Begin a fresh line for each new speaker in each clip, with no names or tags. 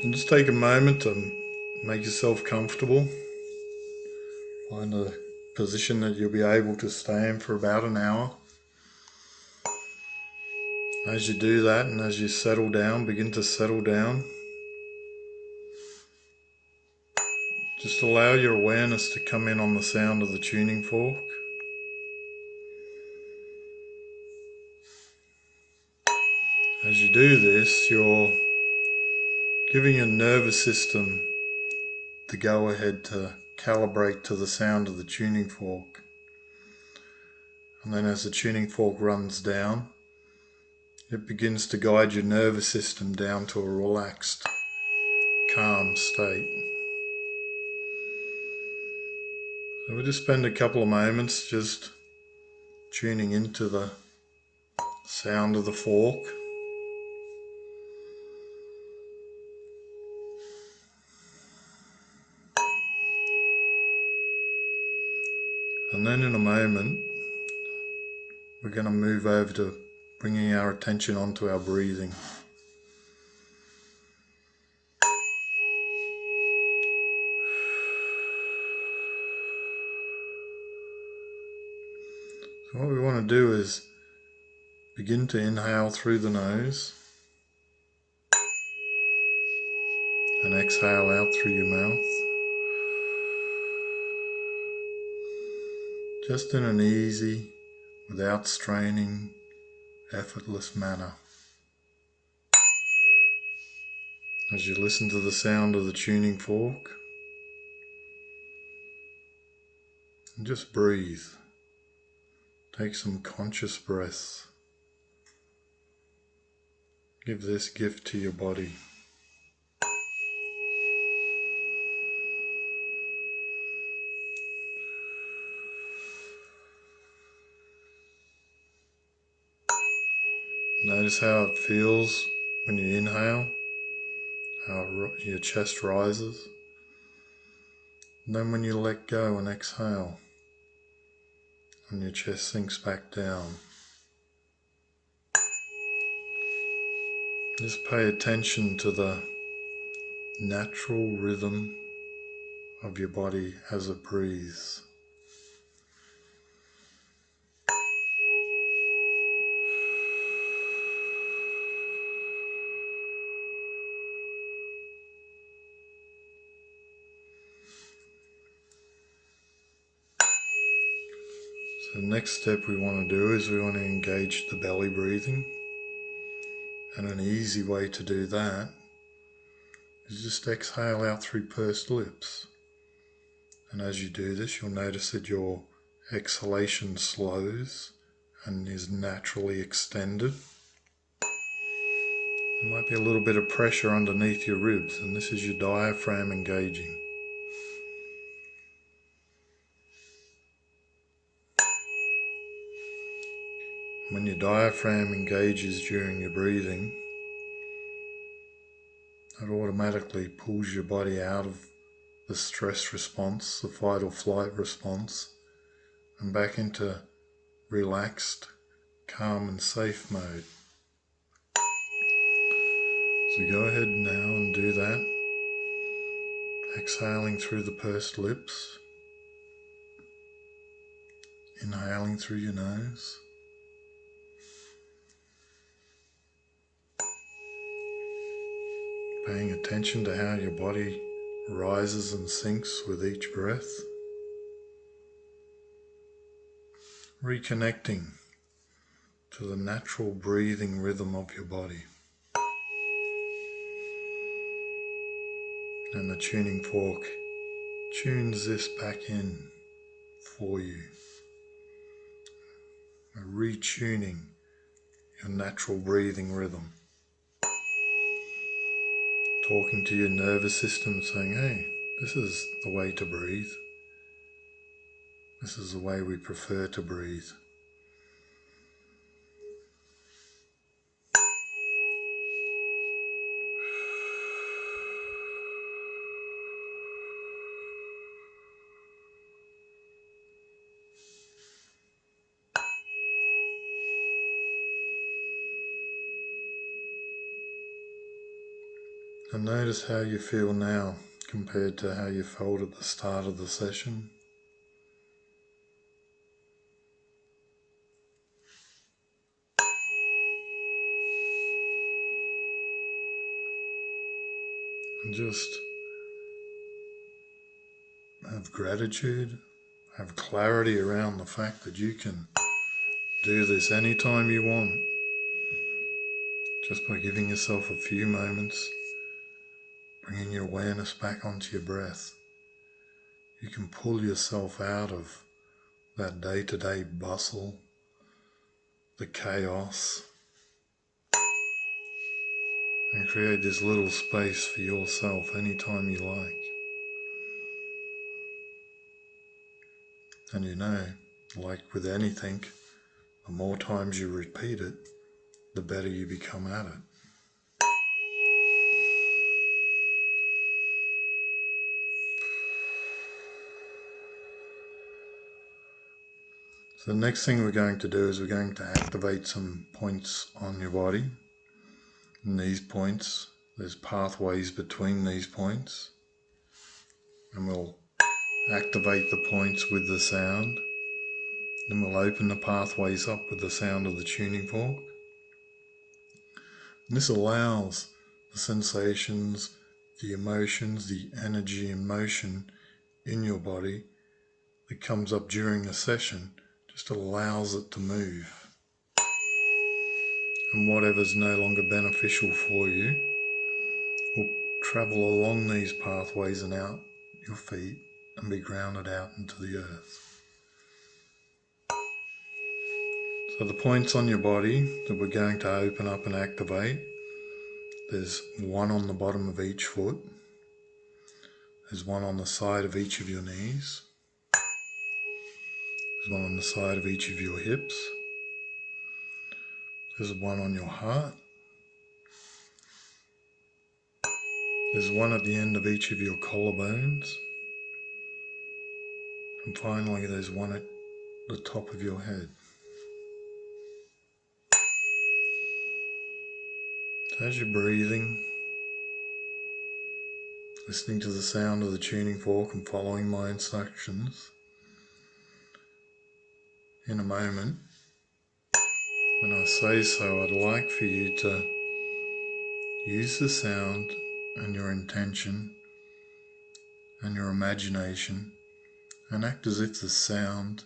And just take a moment to make yourself comfortable. Find a position that you'll be able to stay in for about an hour. As you do that and as you settle down, begin to settle down. Just allow your awareness to come in on the sound of the tuning fork. As you do this, you're giving your nervous system the go-ahead to calibrate to the sound of the tuning fork. And then as the tuning fork runs down, it begins to guide your nervous system down to a relaxed, calm state. So we'll just spend a couple of moments just tuning into the sound of the fork. And then in a moment, we're going to move over to bringing our attention onto our breathing. So what we want to do is begin to inhale through the nose and exhale out through your mouth. Just in an easy, without straining, effortless manner. As you listen to the sound of the tuning fork, and just breathe. Take some conscious breaths. Give this gift to your body. Notice how it feels when you inhale, how your chest rises. And then when you let go and exhale, and your chest sinks back down. Just pay attention to the natural rhythm of your body as it breathes. So the next step we want to do is we want to engage the belly breathing. And an easy way to do that is just exhale out through pursed lips. And as you do this, you'll notice that your exhalation slows and is naturally extended. There might be a little bit of pressure underneath your ribs, and this is your diaphragm engaging. When your diaphragm engages during your breathing, it automatically pulls your body out of the stress response, the fight or flight response, and back into relaxed, calm and safe mode. So go ahead now and do that. Exhaling through the pursed lips, inhaling through your nose. Paying attention to how your body rises and sinks with each breath. Reconnecting to the natural breathing rhythm of your body. And the tuning fork tunes this back in for you. Retuning your natural breathing rhythm. Talking to your nervous system saying, hey, this is the way to breathe. This is the way we prefer to breathe. And notice how you feel now compared to how you felt at the start of the session. And just have gratitude, have clarity around the fact that you can do this anytime you want, just by giving yourself a few moments, bringing your awareness back onto your breath. You can pull yourself out of that day-to-day bustle, the chaos, and create this little space for yourself anytime you like. And you know, like with anything, the more times you repeat it, the better you become at it. So the next thing we're going to do is we're going to activate some points on your body. And these points, there's pathways between these points. And we'll activate the points with the sound. Then we'll open the pathways up with the sound of the tuning fork. And this allows the sensations, the emotions, the energy and motion in your body that comes up during a session, just allows it to move. And whatever's no longer beneficial for you will travel along these pathways and out your feet and be grounded out into the earth. So the points on your body that we're going to open up and activate, there's one on the bottom of each foot, there's one on the side of each of your knees, there's one on the side of each of your hips, there's one on your heart, there's one at the end of each of your collarbones, and finally there's one at the top of your head. As you're breathing, listening to the sound of the tuning fork and following my instructions, in a moment, when I say so, I'd like for you to use the sound and your intention and your imagination and act as if the sound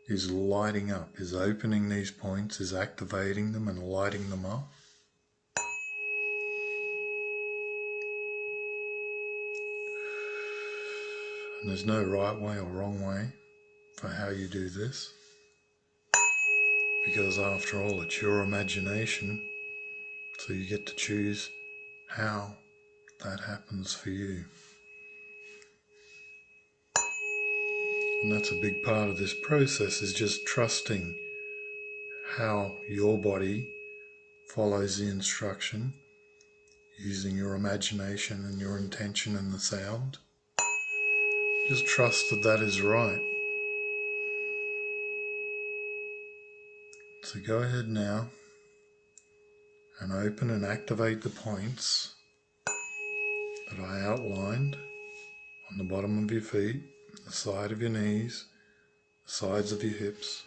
is lighting up, is opening these points, is activating them and lighting them up. And there's no right way or wrong way for how you do this, because after all, it's your imagination, so you get to choose how that happens for you. And that's a big part of this process, is just trusting how your body follows the instruction, using your imagination and your intention and the sound. Just trust that that is right. So go ahead now and open and activate the points that I outlined on the bottom of your feet, the side of your knees, the sides of your hips,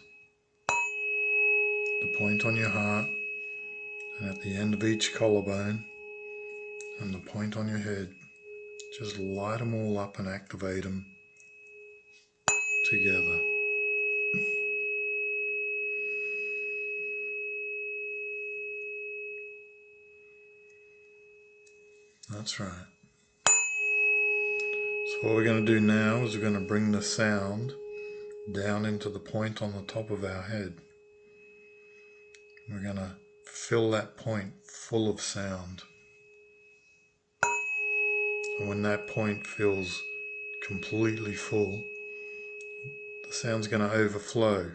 the point on your heart, and at the end of each collarbone, and the point on your head. Just light them all up and activate them together. That's right. So what we're going to do now is we're going to bring the sound down into the point on the top of our head. We're going to fill that point full of sound. And when that point feels completely full, the sound's going to overflow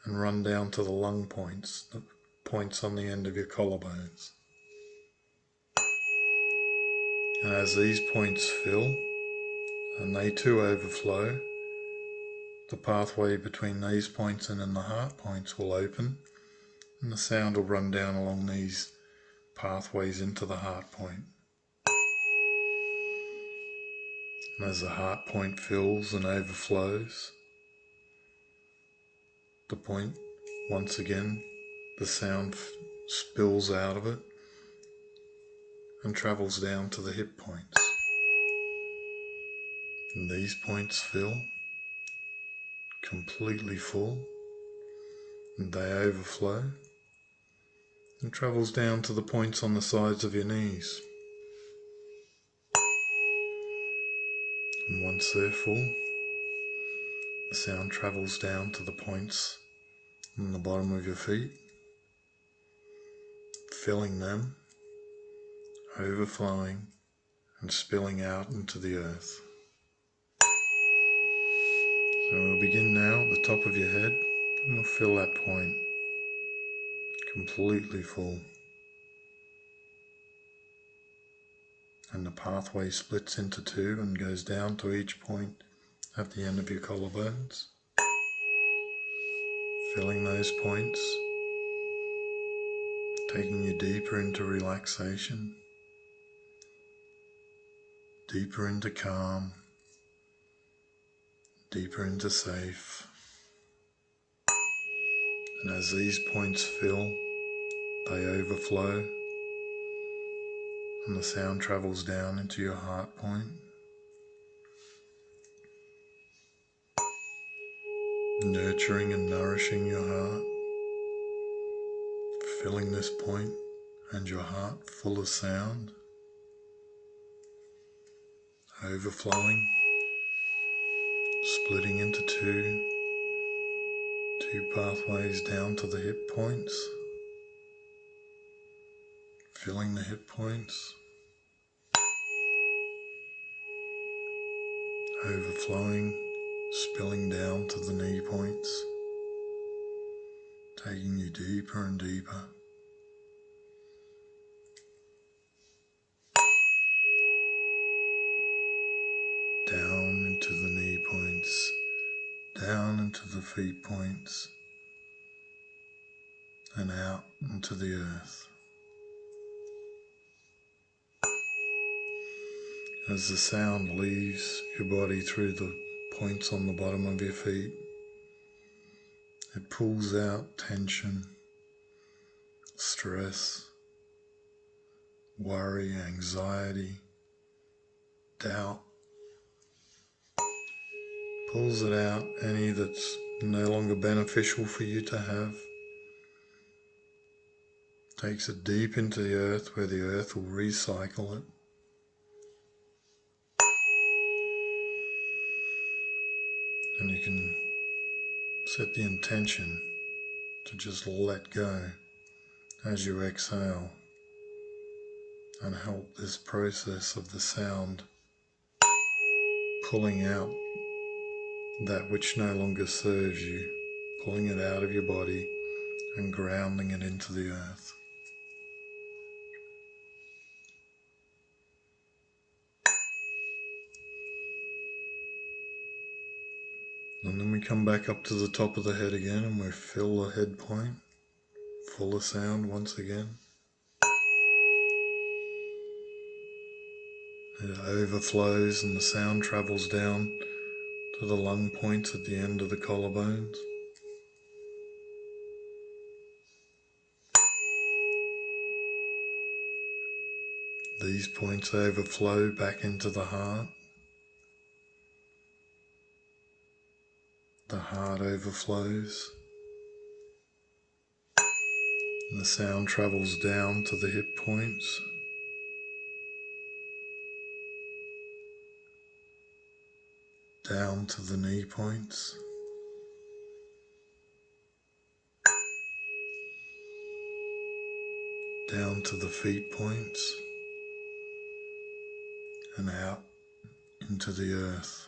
and run down to the lung points, the points on the end of your collarbones. And as these points fill, and they too overflow, the pathway between these points and then the heart points will open, and the sound will run down along these pathways into the heart point. And as the heart point fills and overflows, the point, once again, the sound spills out of it and travels down to the hip points. And these points fill completely full, and they overflow and travels down to the points on the sides of your knees. And once they're full, the sound travels down to the points on the bottom of your feet, filling them, overflowing and spilling out into the earth. So we'll begin now at the top of your head, and we'll fill that point completely full. And the pathway splits into two and goes down to each point at the end of your collarbones, filling those points, taking you deeper into relaxation, deeper into calm, deeper into safe. And as these points fill, they overflow, and the sound travels down into your heart point, nurturing and nourishing your heart, filling this point and your heart full of sound, overflowing, splitting into two pathways down to the hip points, filling the hip points, overflowing, spilling down to the knee points, taking you deeper and deeper. Down into the knee points, down into the feet points, and out into the earth. As the sound leaves your body through the points on the bottom of your feet, it pulls out tension, stress, worry, anxiety, doubt. Pulls it out, any that's no longer beneficial for you to have. Takes it deep into the earth, where the earth will recycle it. And you can set the intention to just let go as you exhale, and help this process of the sound pulling out that which no longer serves you, pulling it out of your body and grounding it into the earth. And then we come back up to the top of the head again, and we fill the head point full of sound once again. It overflows and the sound travels down to the lung points at the end of the collarbones. These points overflow back into the heart. The heart overflows. And the sound travels down to the hip points. Down to the knee points. Down to the feet points. And out into the earth.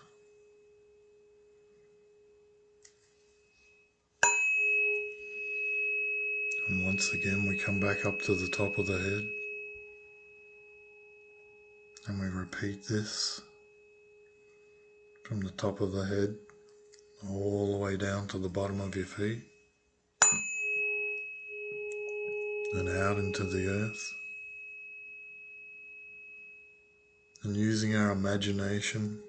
And once again we come back up to the top of the head, and we repeat this from the top of the head all the way down to the bottom of your feet and out into the earth. And using our imagination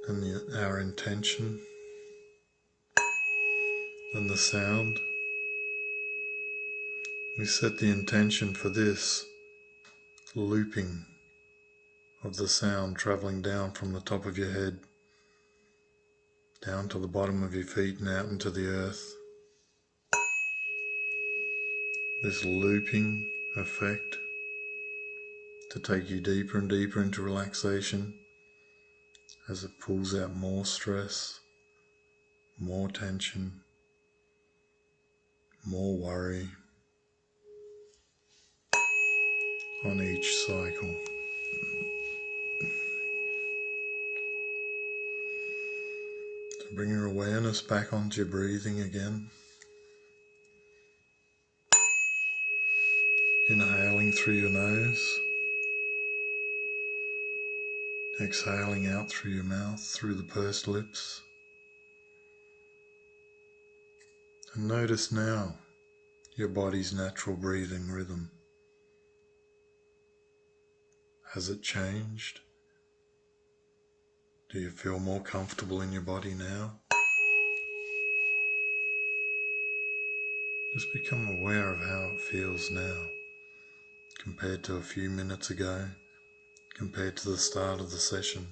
and our intention and the sound. We set the intention for this looping of the sound travelling down from the top of your head down to the bottom of your feet and out into the earth. This looping effect to take you deeper and deeper into relaxation as it pulls out more stress, more tension, more worry on each cycle. So bring your awareness back onto your breathing again. Inhaling through your nose, exhaling out through your mouth, through the pursed lips. And notice now your body's natural breathing rhythm. Has it changed? Do you feel more comfortable in your body now? Just become aware of how it feels now, compared to a few minutes ago, compared to the start of the session.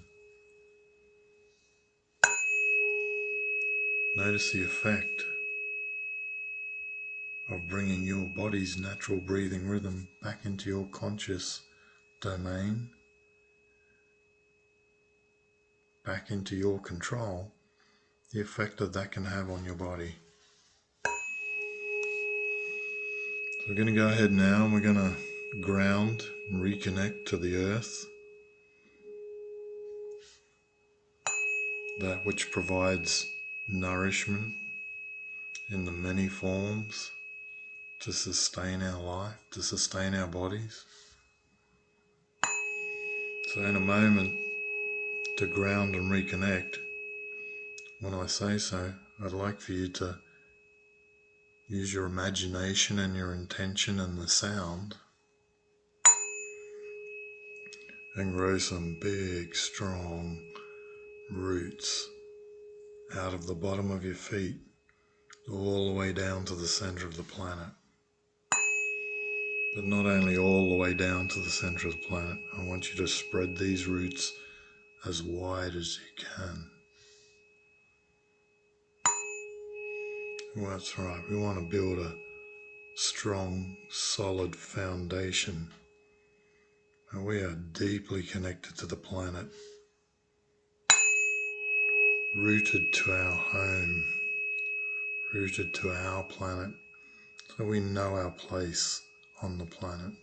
Notice the effect of bringing your body's natural breathing rhythm back into your conscious domain, back into your control, the effect that can have on your body. So we're going to go ahead now and we're going to ground and reconnect to the earth, that which provides nourishment in the many forms to sustain our life, to sustain our bodies. So in a moment, to ground and reconnect, when I say so, I'd like for you to use your imagination and your intention and the sound and grow some big, strong roots out of the bottom of your feet all the way down to the center of the planet. But not only all the way down to the center of the planet, I want you to spread these roots as wide as you can. Well, that's right, we want to build a strong, solid foundation. And we are deeply connected to the planet, rooted to our home, rooted to our planet, so we know our place on the planet.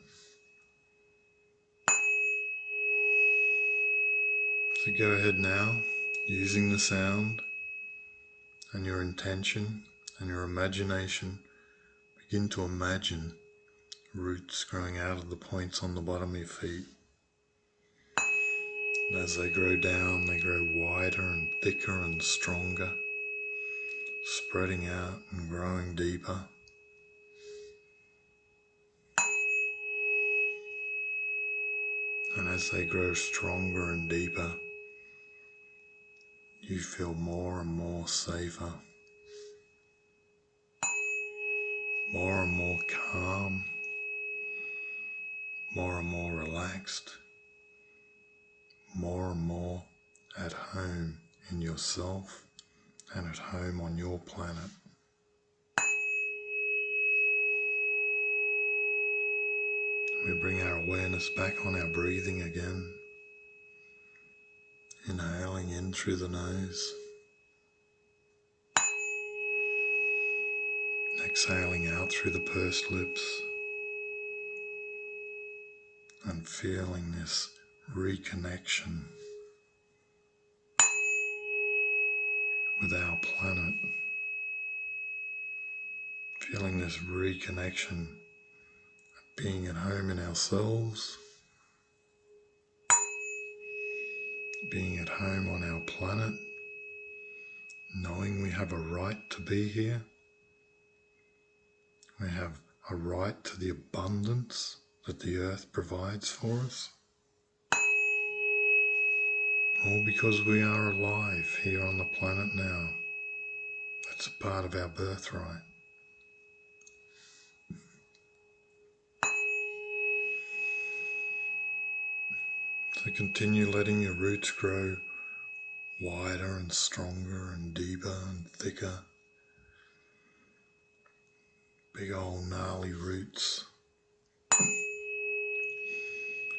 So go ahead now, using the sound and your intention and your imagination, begin to imagine roots growing out of the points on the bottom of your feet. And as they grow down, they grow wider and thicker and stronger, spreading out and growing deeper. And as they grow stronger and deeper, you feel more and more safer, more and more calm, more and more relaxed, more and more at home in yourself and at home on your planet. We bring our awareness back on our breathing again, inhaling in through the nose, exhaling out through the pursed lips, and feeling this reconnection with our planet, feeling this reconnection, being at home in ourselves, being at home on our planet, knowing we have a right to be here. We have a right to the abundance that the earth provides for us. all because we are alive here on the planet now. That's a part of our birthright. So continue letting your roots grow wider and stronger and deeper and thicker. Big old gnarly roots,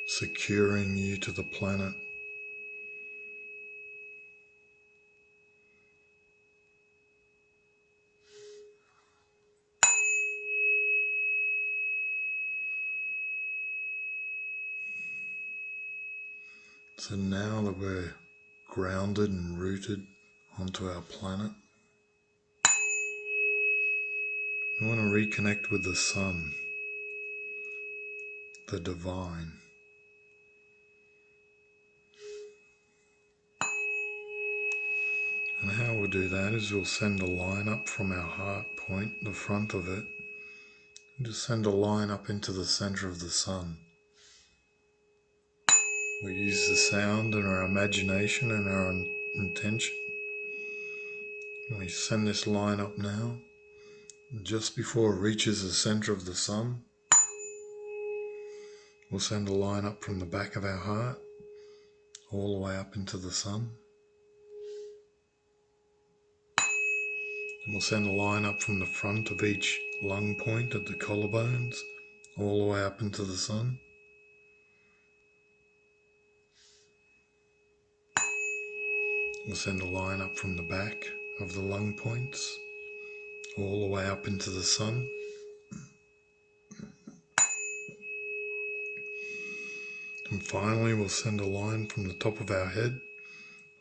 securing you to the planet. So now that we're grounded and rooted onto our planet, we want to reconnect with the sun, the divine. And how we'll do that is we'll send a line up from our heart point, the front of it, and just send a line up into the center of the sun. We use the sound and our imagination and our intention. We send this line up now. Just before it reaches the center of the sun, we'll send a line up from the back of our heart all the way up into the sun. And we'll send a line up from the front of each lung point at the collarbones all the way up into the sun. We'll send a line up from the back of the lung points all the way up into the sun. And finally, we'll send a line from the top of our head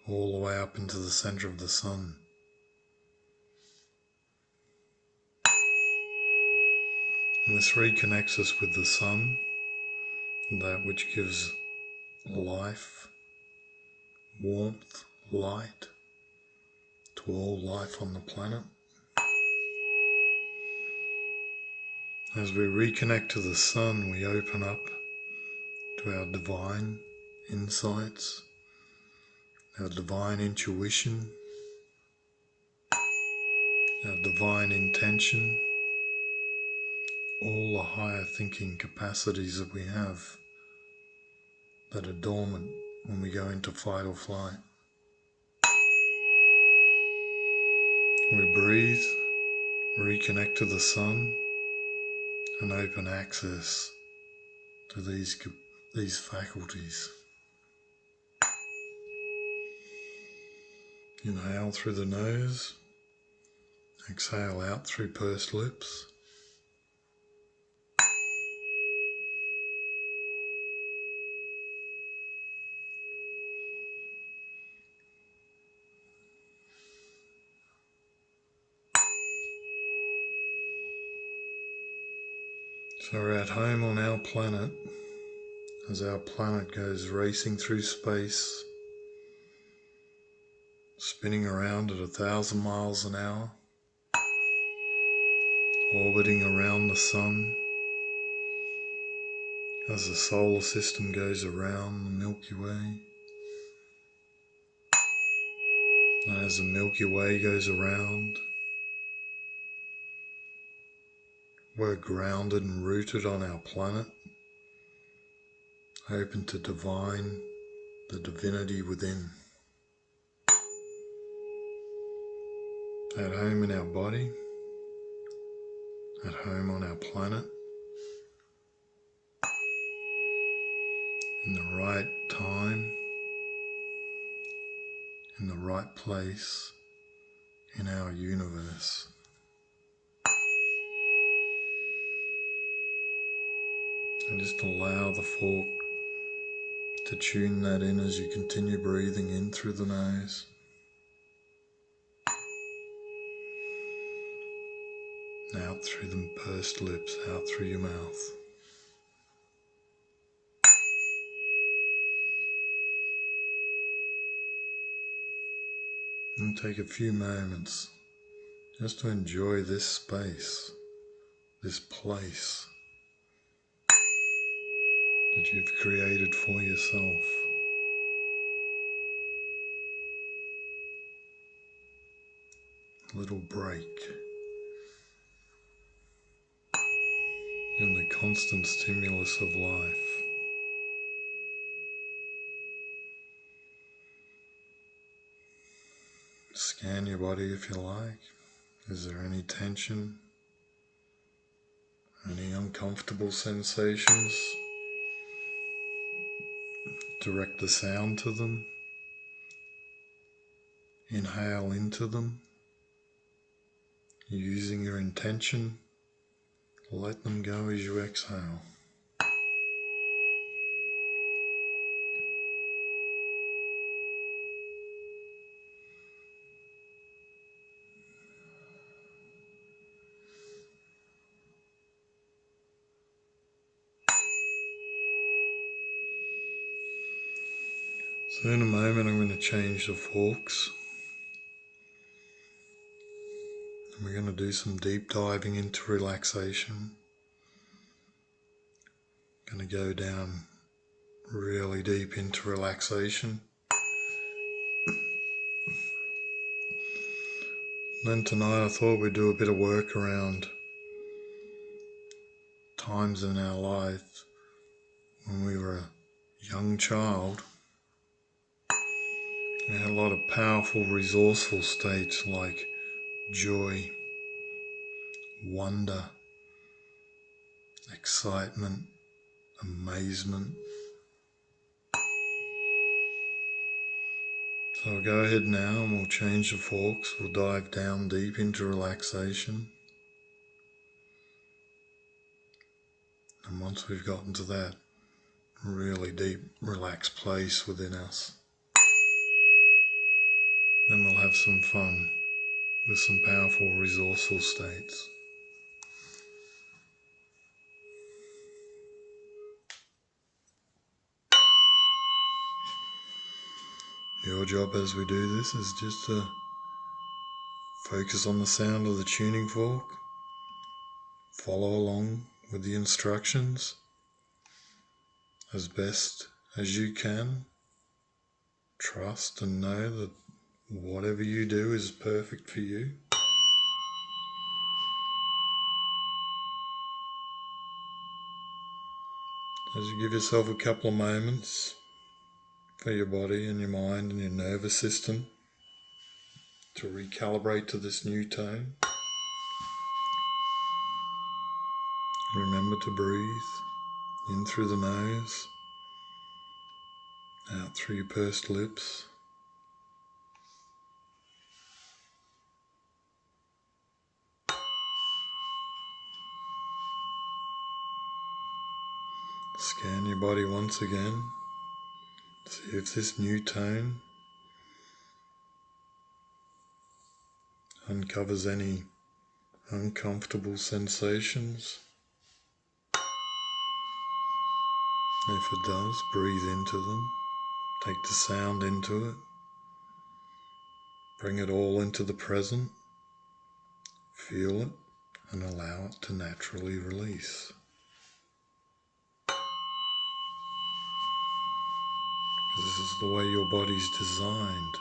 all the way up into the center of the sun. And this reconnects us with the sun, that which gives life, warmth, light to all life on the planet. As we reconnect to the sun, we open up to our divine insights, our divine intuition, our divine intention, all the higher thinking capacities that we have that are dormant when we go into fight or flight. We breathe, reconnect to the sun, and open access to these faculties. Inhale through the nose, exhale out through pursed lips. So we're at home on our planet, as our planet goes racing through space, spinning around at 1,000 miles an hour, orbiting around the sun, as the solar system goes around the Milky Way, and as the Milky Way goes around, we're grounded and rooted on our planet, open to divine, the divinity within. At home in our body, at home on our planet, in the right time, in the right place in our universe. And just allow the fork to tune that in as you continue breathing in through the nose. Out through the pursed lips, out through your mouth. And take a few moments just to enjoy this space, this place that you've created for yourself. little break in the constant stimulus of life. Scan your body if you like. Is there any tension? Any uncomfortable sensations? Direct the sound to them. Inhale into them. Using your intention, let them go as you exhale. So in a moment I'm going to change the forks. And we're going to do some deep diving into relaxation. Going to go down really deep into relaxation. And then tonight I thought we'd do a bit of work around times in our life when we were a young child. We had a lot of powerful, resourceful states like joy, wonder, excitement, amazement. So I'll go ahead now and we'll change the forks. We'll dive down deep into relaxation. And once we've gotten to that really deep, relaxed place within us, then we'll have some fun with some powerful, resourceful states. Your job as we do this is just to focus on the sound of the tuning fork, follow along with the instructions as best as you can, trust and know that whatever you do is perfect for you. As you give yourself a couple of moments for your body and your mind and your nervous system to recalibrate to this new tone, remember to breathe in through the nose, out through your pursed lips. Scan your body once again. See if this new tone uncovers any uncomfortable sensations. If it does, breathe into them. Take the sound into it. Bring it all into the present. Feel it and allow it to naturally release. This is the way your body's designed.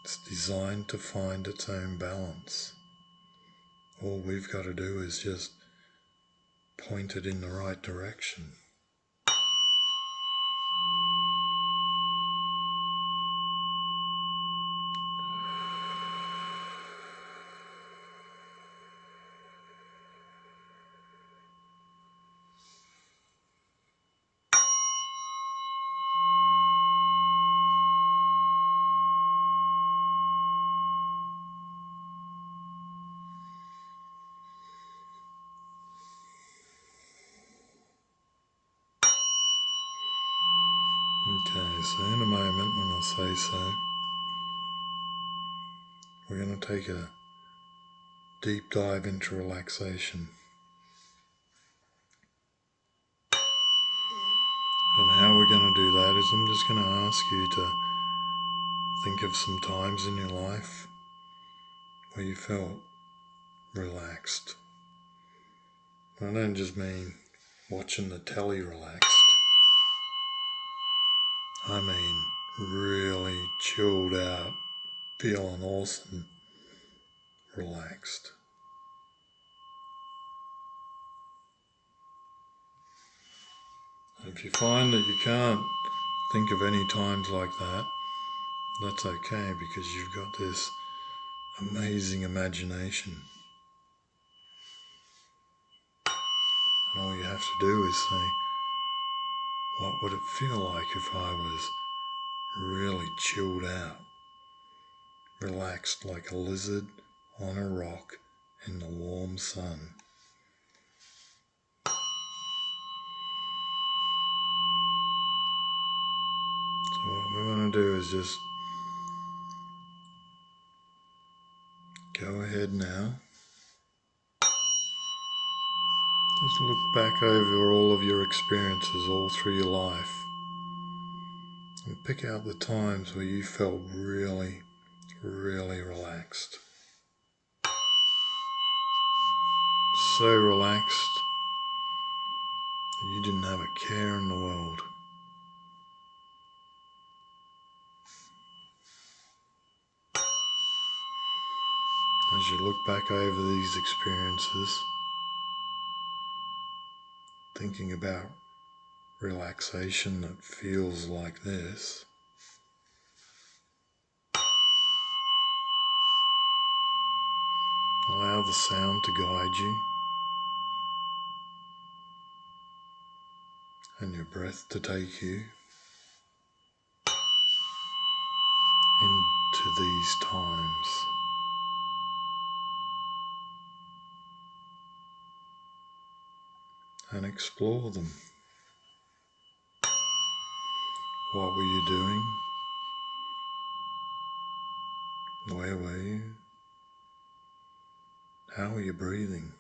It's designed to find its own balance. All we've got to do is just point it in the right direction. Okay, so in a moment when I say so, we're going to take a deep dive into relaxation. And how we're going to do that is I'm just going to ask you to think of some times in your life where you felt relaxed. I don't just mean watching the telly relaxed. I mean really chilled out, feeling awesome, relaxed. If you find that you can't think of any times like that, that's okay, because you've got this amazing imagination. And all you have to do is say, what would it feel like if I was really chilled out, relaxed like a lizard on a rock in the warm sun? So what we want to do is just go ahead now. Just look back over all of your experiences all through your life and pick out the times where you felt really, really relaxed. So relaxed that you didn't have a care in the world. As you look back over these experiences, thinking about relaxation that feels like this, allow the sound to guide you and your breath to take you into these times. And explore them. What were you doing? Where were you? How are you breathing?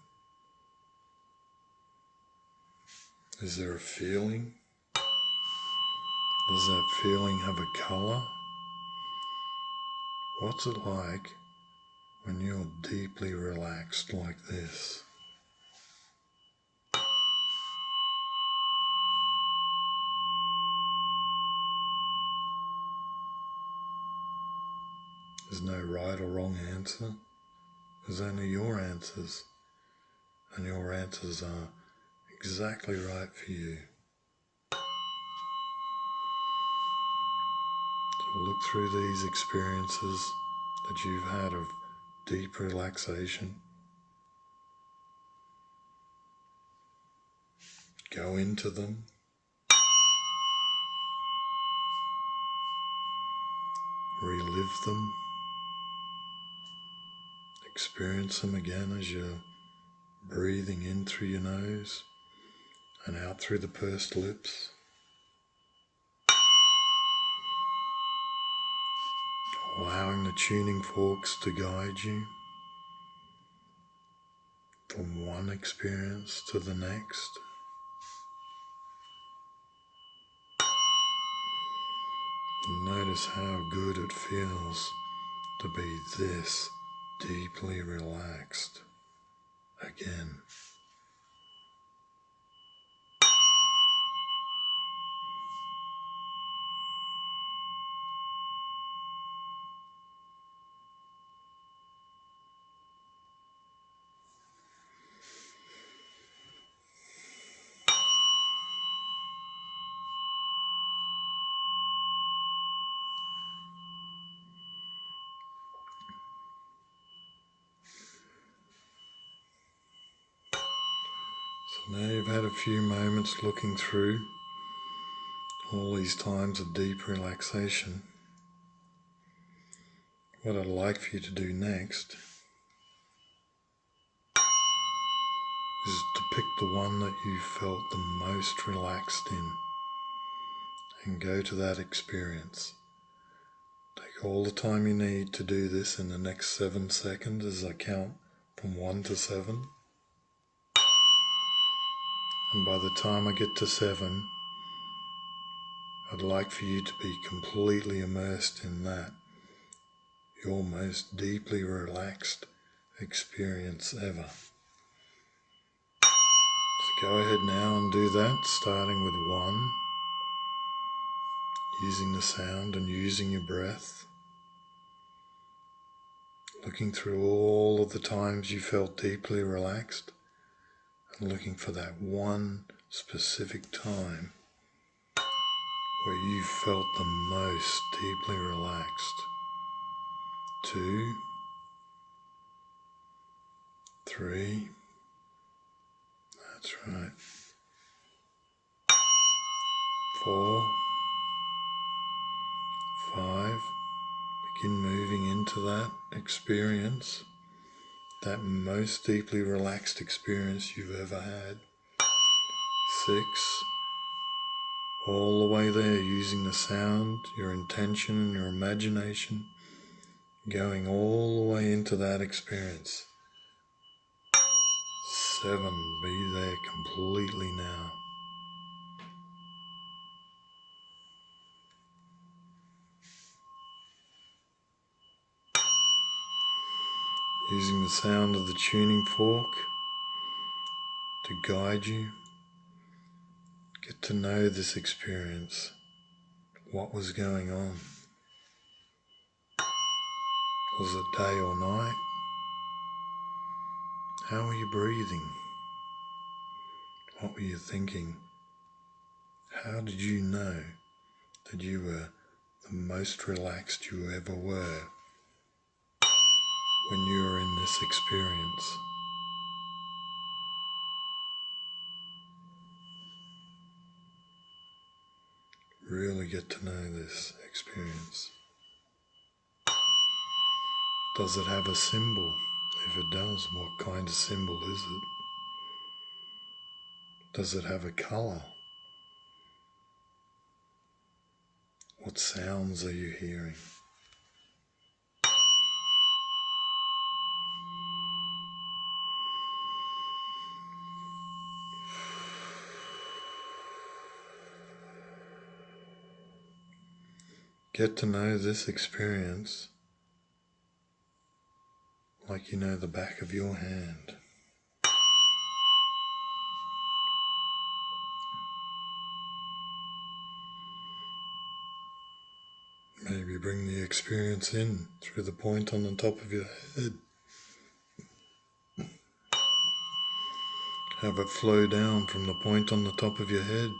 Is there a feeling? Does that feeling have a colour? What's it like when you're deeply relaxed like this? There's no right or wrong answer. There's only your answers, and your answers are exactly right for you. So look through these experiences that you've had of deep relaxation. Go into them. Relive them. Experience them again as you're breathing in through your nose and out through the pursed lips. Allowing the tuning forks to guide you from one experience to the next. And notice how good it feels to be this deeply relaxed again. So now you've had a few moments looking through all these times of deep relaxation. What I'd like for you to do next is to pick the one that you felt the most relaxed in and go to that experience. Take all the time you need to do this in the next 7 seconds as I count from 1 to 7. And by the time I get to 7, I'd like for you to be completely immersed in that, your most deeply relaxed experience ever. So go ahead now and do that, starting with 1, using the sound and using your breath. looking through all of the times you felt deeply relaxed and looking for that one specific time where you felt the most deeply relaxed. 2, 3, that's right. 4, 5, begin moving into that experience, that most deeply relaxed experience you've ever had. 6, all the way there, using the sound, your intention and your imagination, going all the way into that experience. 7, be there completely now. Using the sound of the tuning fork to guide you. Get to know this experience. What was going on? Was it day or night? How were you breathing? What were you thinking? How did you know that you were the most relaxed you ever were when you were in this experience? Really get to know this experience. Does it have a symbol? If it does, what kind of symbol is it? Does it have a color? What sounds are you hearing? Get to know this experience like you know the back of your hand. Maybe bring the experience in through the point on the top of your head. Have it flow down from the point on the top of your head,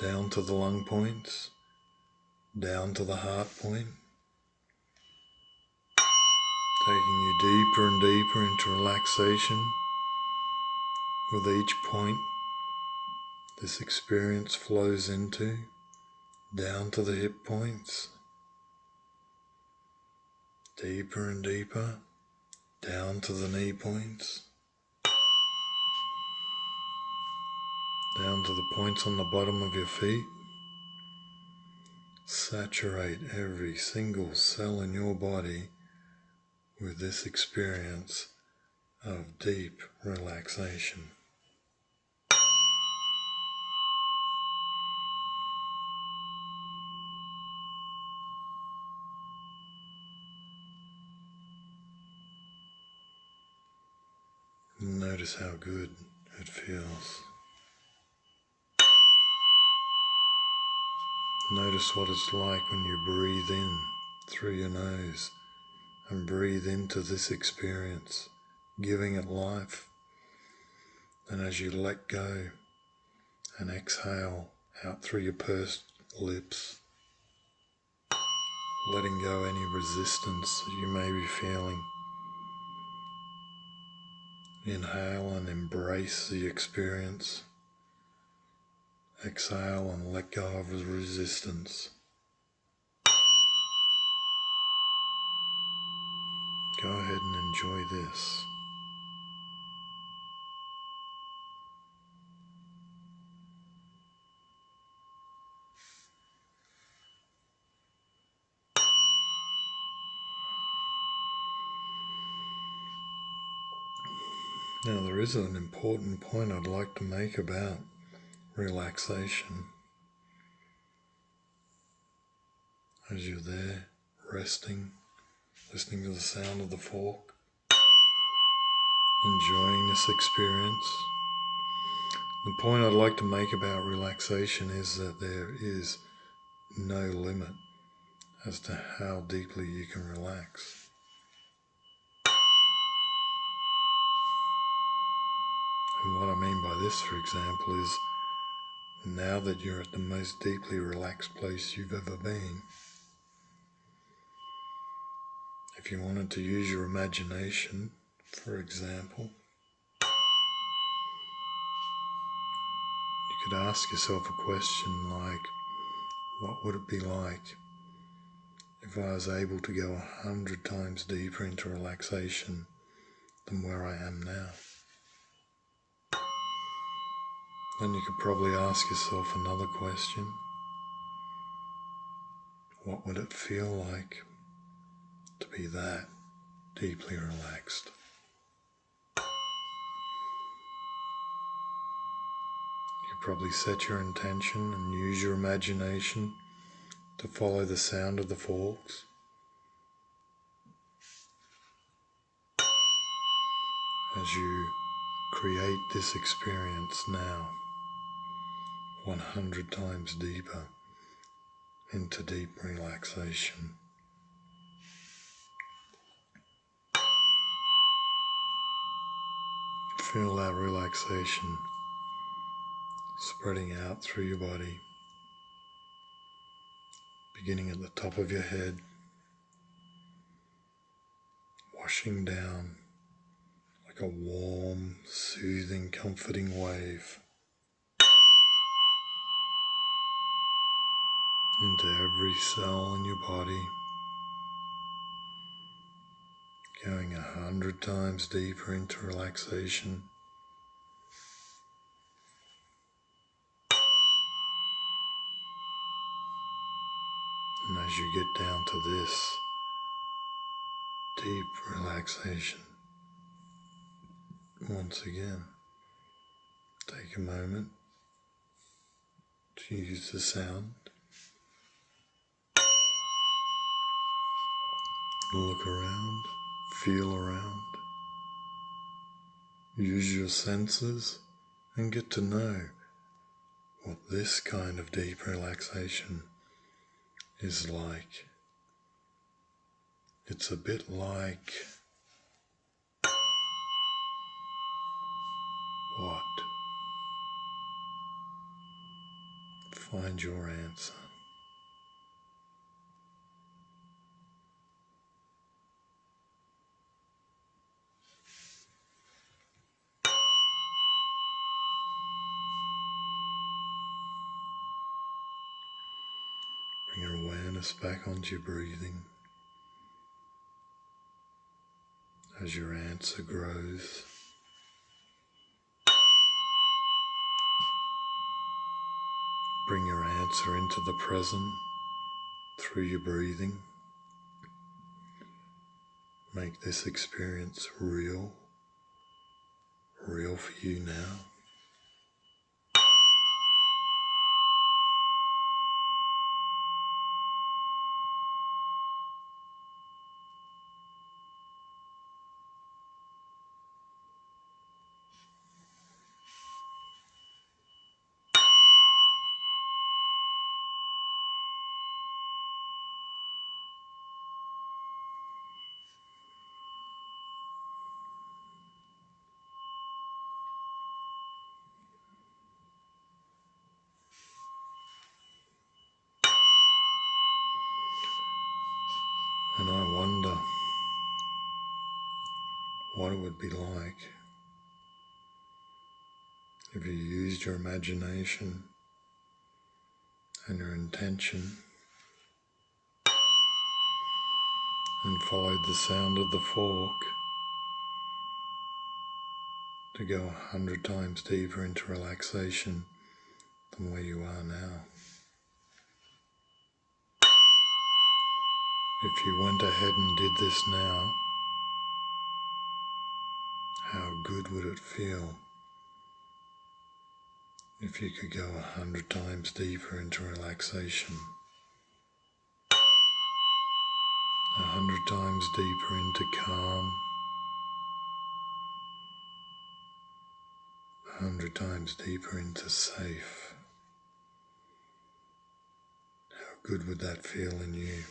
down to the lung points, down to the heart point, taking you deeper and deeper into relaxation. With each point this experience flows into, down to the hip points, deeper and deeper, down to the knee points, down to the points on the bottom of your feet. Saturate every single cell in your body with this experience of deep relaxation. Notice how good it feels. Notice what it's like when you breathe in through your nose and breathe into this experience, giving it life. And as you let go and exhale out through your pursed lips, letting go any resistance that you may be feeling. Inhale and embrace the experience. Exhale and let go of the resistance. Go ahead and enjoy this. Now there is an important point I'd like to make about relaxation. As you're there, resting, listening to the sound of the fork, enjoying this experience. The point I'd like to make about relaxation is that there is no limit as to how deeply you can relax. And what I mean by this, for example, is now that you're at the most deeply relaxed place you've ever been, if you wanted to use your imagination, for example, you could ask yourself a question like, what would it be like if I was able to go 100 times deeper into relaxation than where I am now? Then you could probably ask yourself another question. What would it feel like to be that deeply relaxed? You probably set your intention and use your imagination to follow the sound of the forks as you create this experience now 100 times deeper into deep relaxation. Feel that relaxation spreading out through your body, beginning at the top of your head, washing down like a warm, soothing, comforting wave into every cell in your body, going 100 times deeper into relaxation. And as you get down to this deep relaxation, once again, take a moment to use the sound, look around, feel around, use your senses and get to know what this kind of deep relaxation is like. It's a bit like what? Find your answer. Bring your awareness back onto your breathing as your answer grows. Bring your answer into the present through your breathing. Make this experience real for you now. And I wonder what it would be like if you used your imagination and your intention and followed the sound of the fork to go 100 times deeper into relaxation than where you are now. If you went ahead and did this now, how good would it feel if you could go 100 times deeper into relaxation, 100 times deeper into calm, 100 times deeper into safe? How good would that feel in you?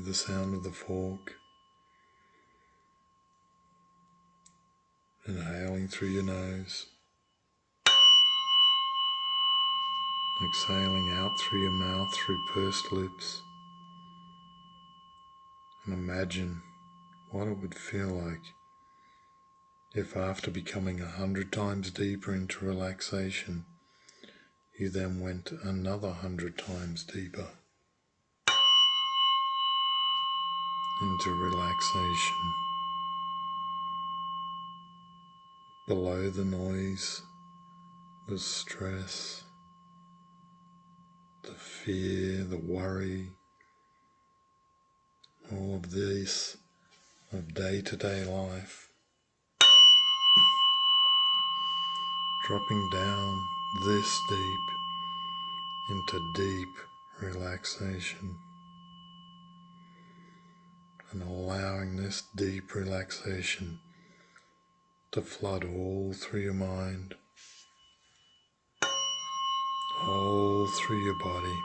the sound of the fork. Inhaling through your nose. Exhaling out through your mouth through pursed lips. And imagine what it would feel like if, after becoming 100 times deeper into relaxation, you then went another 100 times deeper into relaxation. Below the noise was stress, the fear, the worry, all of this of day-to-day life, dropping down this deep into deep relaxation, and allowing this deep relaxation to flood all through your mind, all through your body.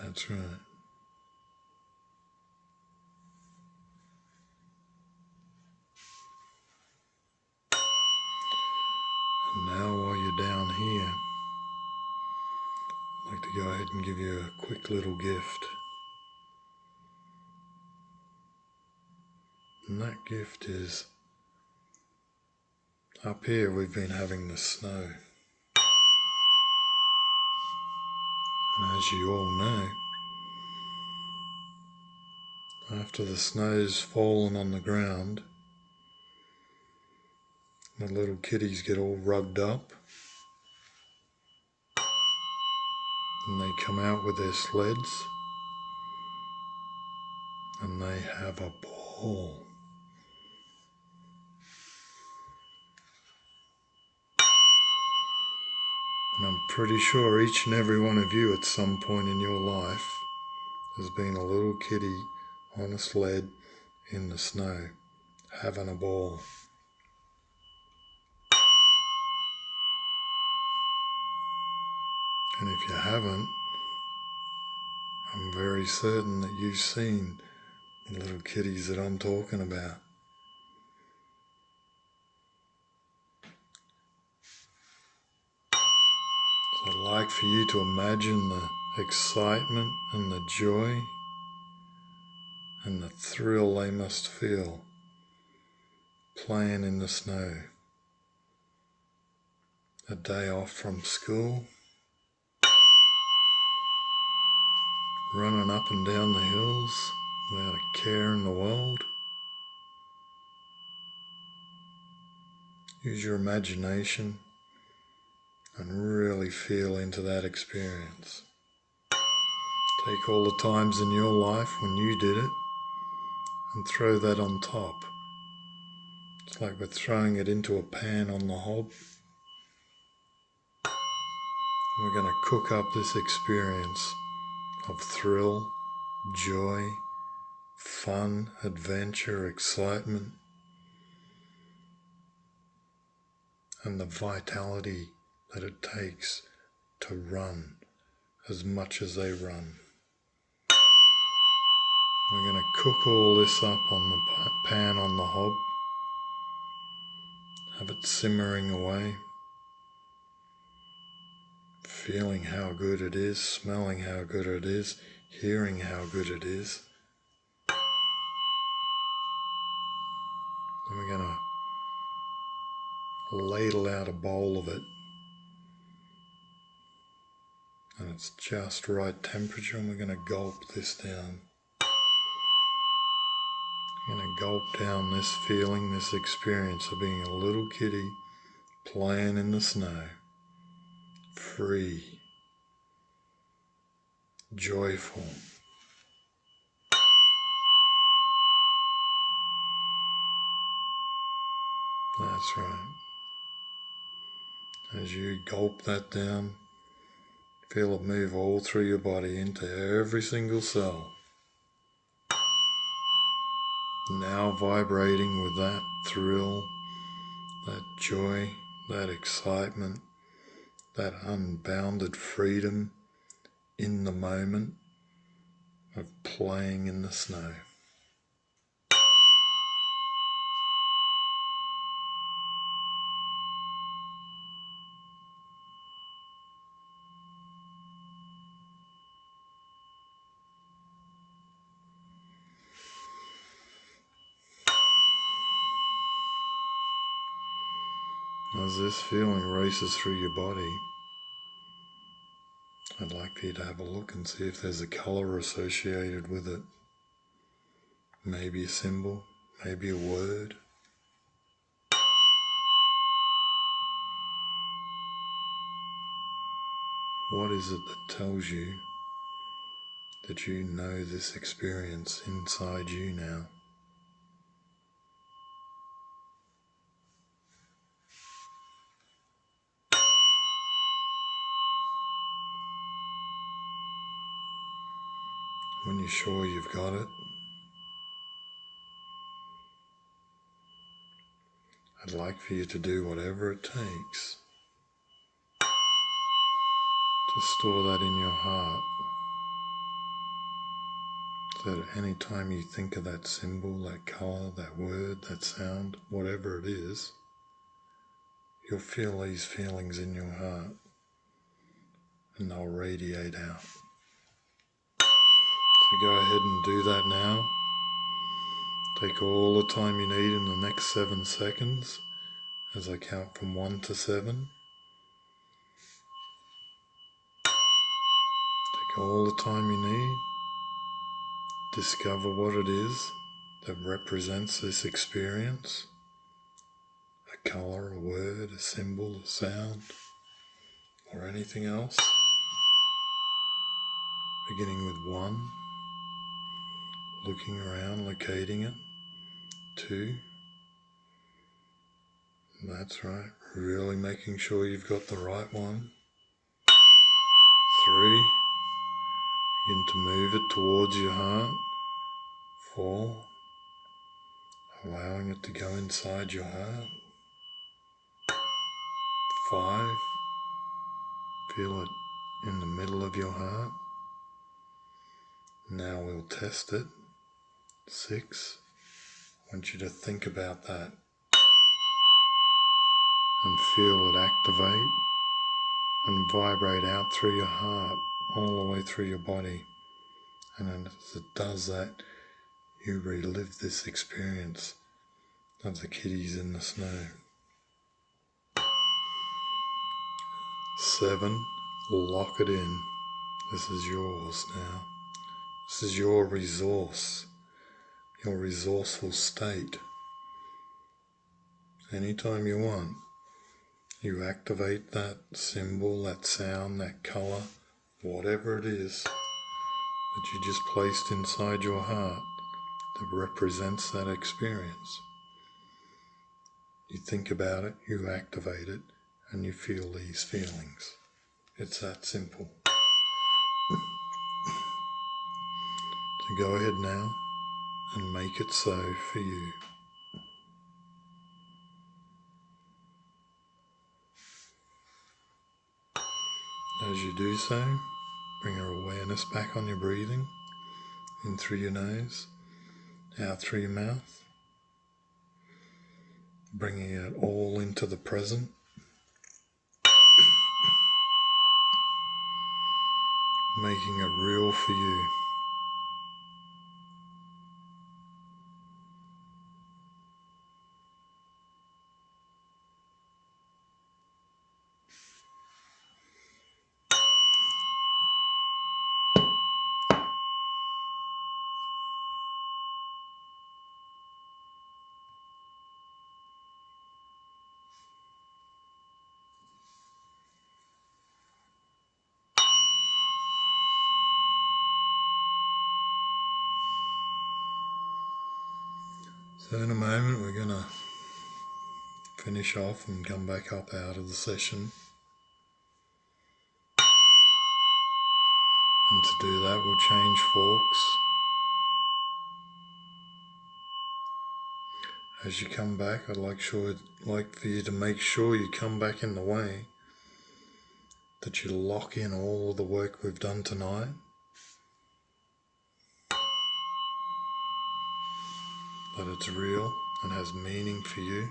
That's right. And now while you're down here, I'd like to go ahead and give you a quick little gift. And that gift is, up here we've been having the snow. And as you all know, after the snow's fallen on the ground, the little kitties get all rugged up and they come out with their sleds and they have a ball. And I'm pretty sure each and every one of you at some point in your life has been a little kitty on a sled in the snow, having a ball. And if you haven't, I'm very certain that you've seen the little kitties that I'm talking about. So I'd like for you to imagine the excitement and the joy and the thrill they must feel playing in the snow. A day off from school, running up and down the hills without a care in the world. Use your imagination and really feel into that experience. Take all the times in your life when you did it and throw that on top. It's like we're throwing it into a pan on the hob. We're going to cook up this experience of thrill, joy, fun, adventure, excitement, and the vitality that it takes to run as much as they run. We're going to cook all this up on the pan on the hob, have it simmering away, feeling how good it is, smelling how good it is, hearing how good it is. Then we're going to ladle out a bowl of it, and it's just right temperature, and we're going to gulp this down. We're going to gulp down this feeling, this experience of being a little kitty playing in the snow, free, joyful. That's right. As you gulp that down, feel it move all through your body into every single cell. Now vibrating with that thrill, that joy, that excitement, that unbounded freedom in the moment of playing in the snow. As this feeling races through your body, I'd like for you to have a look and see if there's a colour associated with it. Maybe a symbol, maybe a word. What is it that tells you that you know this experience inside you now? When you're sure you've got it, I'd like for you to do whatever it takes to store that in your heart, so that any time you think of that symbol, that colour, that word, that sound, whatever it is, you'll feel these feelings in your heart and they'll radiate out. So go ahead and do that now. Take all the time you need in the next 7 seconds as I count from 1 to 7. Take all the time you need. Discover what it is that represents this experience. A colour, a word, a symbol, a sound, or anything else. Beginning with 1, looking around, locating it. 2, that's right, really making sure you've got the right one. 3, begin to move it towards your heart. 4, allowing it to go inside your heart. 5, feel it in the middle of your heart. Now we'll test it. 6, I want you to think about that and feel it activate and vibrate out through your heart, all the way through your body. And as it does that, you relive this experience of the kitties in the snow. 7, lock it in. This is yours now. This is your resource, your resourceful state. Anytime you want, you activate that symbol, that sound, that colour, whatever it is that you just placed inside your heart that represents that experience. You think about it, you activate it, and you feel these feelings. It's that simple. So go ahead now and make it so for you. As you do so, bring your awareness back on your breathing, in through your nose, out through your mouth, bringing it all into the present. Making it real for you. So in a moment we're going to finish off and come back up out of the session. And to do that we'll change forks. As you come back, I'd like for you to make sure you come back in the way that you lock in all of the work we've done tonight. That it's real and has meaning for you.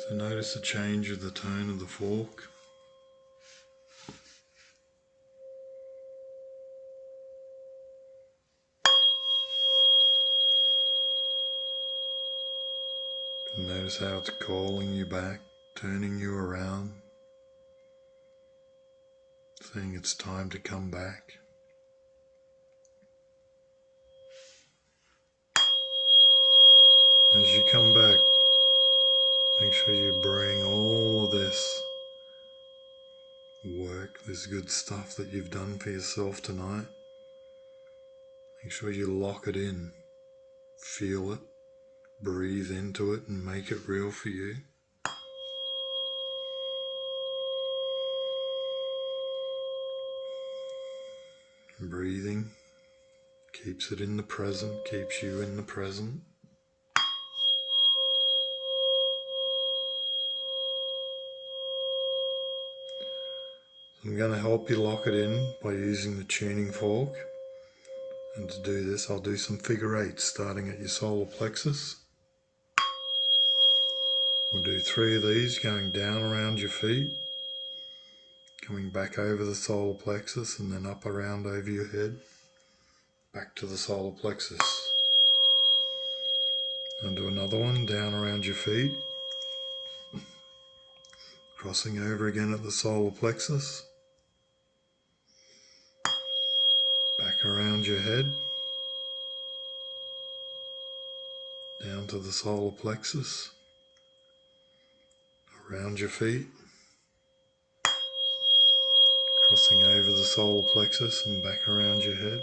So notice the change of the tone of the fork. And notice how it's calling you back, turning you around, saying it's time to come back. As you come back, make sure you bring all of this work, this good stuff that you've done for yourself tonight. Make sure you lock it in, feel it, breathe into it and make it real for you. Breathing keeps it in the present, keeps you in the present. I'm going to help you lock it in by using the tuning fork. And to do this, I'll do some figure eights starting at your solar plexus. We'll do 3 of these going down around your feet, coming back over the solar plexus and then up around over your head, back to the solar plexus. And do another one down around your feet, crossing over again at the solar plexus, back around your head, down to the solar plexus, around your feet, crossing over the solar plexus and back around your head,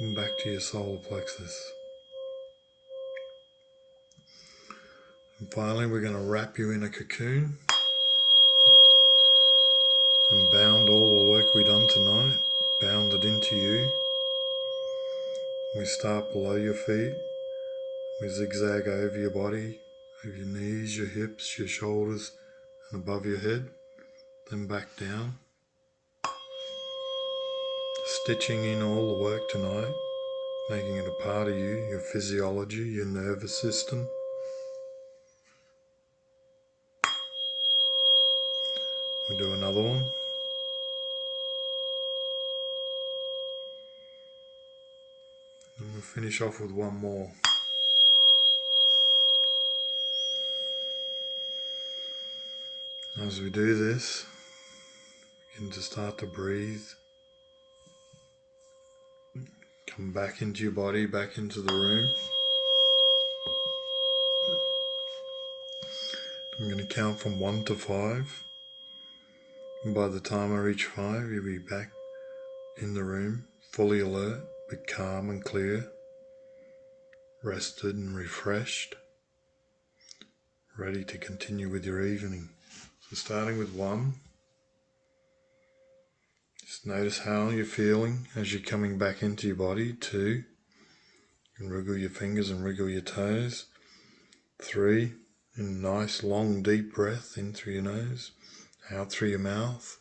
and back to your solar plexus. And finally, we're going to wrap you in a cocoon and bound all the work we've done tonight, bound it into you. We start below your feet, we zigzag over your body, over your knees, your hips, your shoulders, and above your head, then back down. Stitching in all the work tonight, making it a part of you, your physiology, your nervous system. We'll do another one. And we'll finish off with one more. As we do this, begin to start to breathe. Come back into your body, back into the room. I'm going to count from 1 to 5. And by the time I reach 5, you'll be back in the room, fully alert, but calm and clear, rested and refreshed, ready to continue with your evening. So starting with 1, just notice how you're feeling as you're coming back into your body. 2, you can wriggle your fingers and wriggle your toes. 3, a nice long deep breath in through your nose, out through your mouth.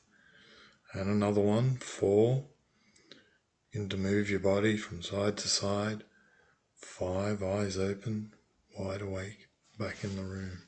And another one. 4, begin to move your body from side to side. 5, eyes open, wide awake, back in the room.